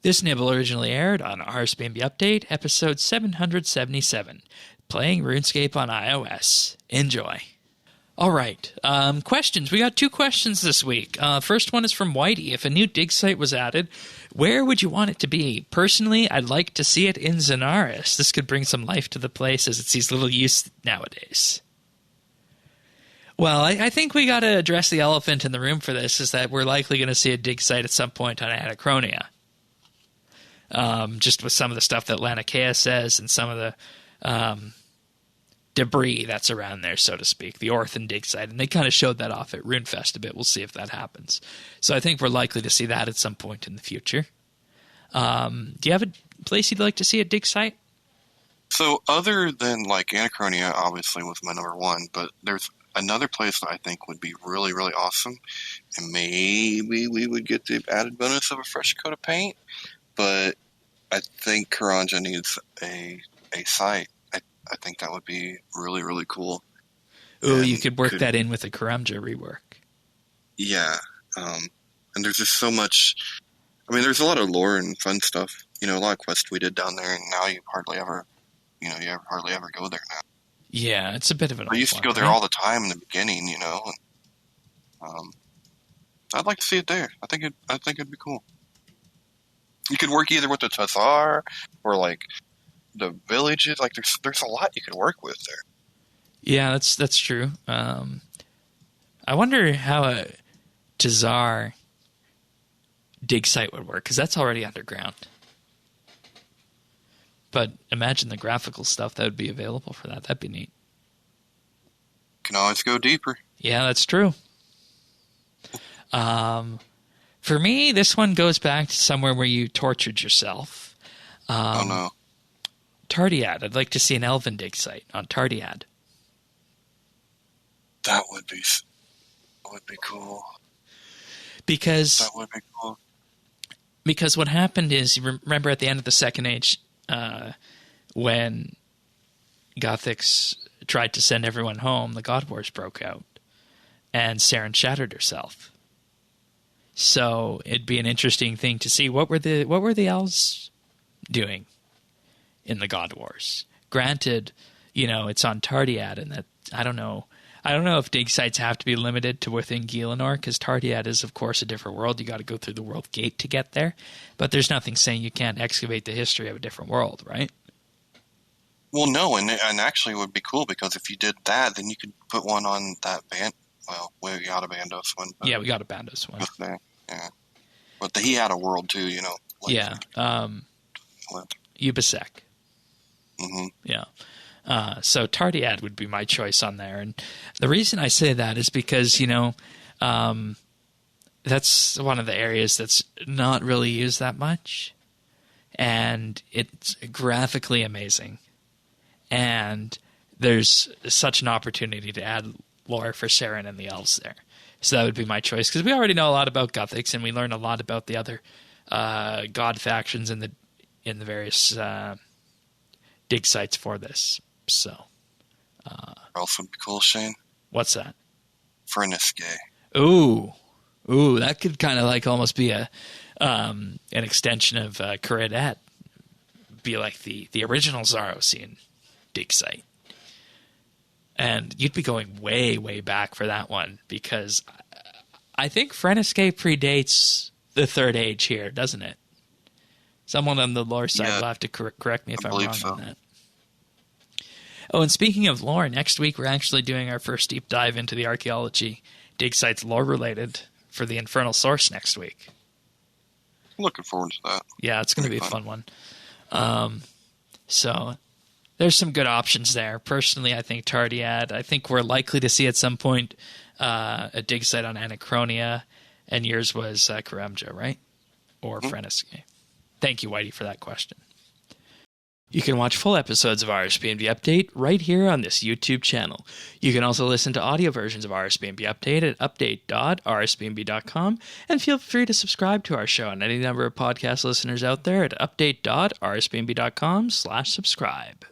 This nibble originally aired on RSBANDB Update, episode 777, playing RuneScape on iOS. Enjoy. All right, questions. We got 2 questions this week. First one is from Whitey. If a new Digsite was added, where would you want it to be? Personally, I'd like to see it in Zanaris. This could bring some life to the place as it sees little use nowadays. Well, I think we got to address the elephant in the room for this, is that we're likely going to see a Digsite at some point on Anachronia. Just with some of the stuff that Freneskae says and some of the debris that's around there, so to speak, the Orthan Digsite. And they kind of showed that off at RuneFest a bit. We'll see if that happens. So I think we're likely to see that at some point in the future. Do you have a place you'd like to see a Digsite? So other than like Anachronia, obviously was my number one, but there's another place that I think would be really, really awesome, and maybe we would get the added bonus of a fresh coat of paint, but I think Karamja needs a site. I think that would be really, really cool. Ooh, you could work that in with a Karamja rework. Yeah, and there's just so much. I mean, there's a lot of lore and fun stuff. You know, a lot of quests we did down there, and now you hardly ever go there now. Yeah, it's a bit of an. I used to go there all the time in the beginning, you know. And, I'd like to see it there. I think it'd be cool. You could work either with the Tazar or like the villages. Like there's a lot you could work with there. Yeah, that's true. I wonder how a Tazar Digsite would work, because that's already underground. But imagine the graphical stuff that would be available for that. That'd be neat. Can always go deeper. Yeah, that's true. For me, this one goes back to somewhere where you tortured yourself. Oh, no. Tarddiad. I'd like to see an Elven Digsite on Tarddiad. That would be cool. Because that would be cool. Because what happened is, you remember at the end of the Second Age, when Gothics tried to send everyone home, the God Wars broke out, and Saren shattered herself. So it'd be an interesting thing to see what were the elves doing in the God Wars. Granted, it's on Tarddiad, and that I don't know if dig sites have to be limited to within Gielinor, because Tarddiad is, of course, a different world. You got to go through the world gate to get there. But there's nothing saying you can't excavate the history of a different world, right? Well, no, and actually it would be cool, because if you did that, then you could put one on that band. Well, we got a Bandos one. Yeah, we got a Bandos one. Yeah. But he had a world, too, Like, yeah. Ubisek. Mm-hmm. Yeah. So Tarddiad would be my choice on there. And the reason I say that is because, that's one of the areas that's not really used that much. And it's graphically amazing. And there's such an opportunity to add lore for Saren and the elves there. So that would be my choice, because we already know a lot about Gothics, and we learn a lot about the other god factions in the various dig sites for this. So, else would be cool, Shane. What's that? Freneskae. Ooh, that could kind of like almost be an extension of Tarddiad. Be like the original Zarosian dig site. And you'd be going way, way back for that one, because I think Freneskae predates the Third Age here, doesn't it? Someone on the lore side will have to correct me if I'm wrong on that. Oh, and speaking of lore, next week we're actually doing our first deep dive into the Archaeology dig sites lore related for the Infernal Source next week. Looking forward to that. Yeah, it's going to be a fun one. So there's some good options there. Personally, I think Tarddiad. I think we're likely to see at some point a dig site on Anachronia, and yours was Karamja, right? Or Freneskae. Thank you, Whitey, for that question. You can watch full episodes of RSBANDB Update right here on this YouTube channel. You can also listen to audio versions of RSBANDB Update at update.rsbnb.com, and feel free to subscribe to our show and any number of podcast listeners out there at update.rsbnb.com/subscribe.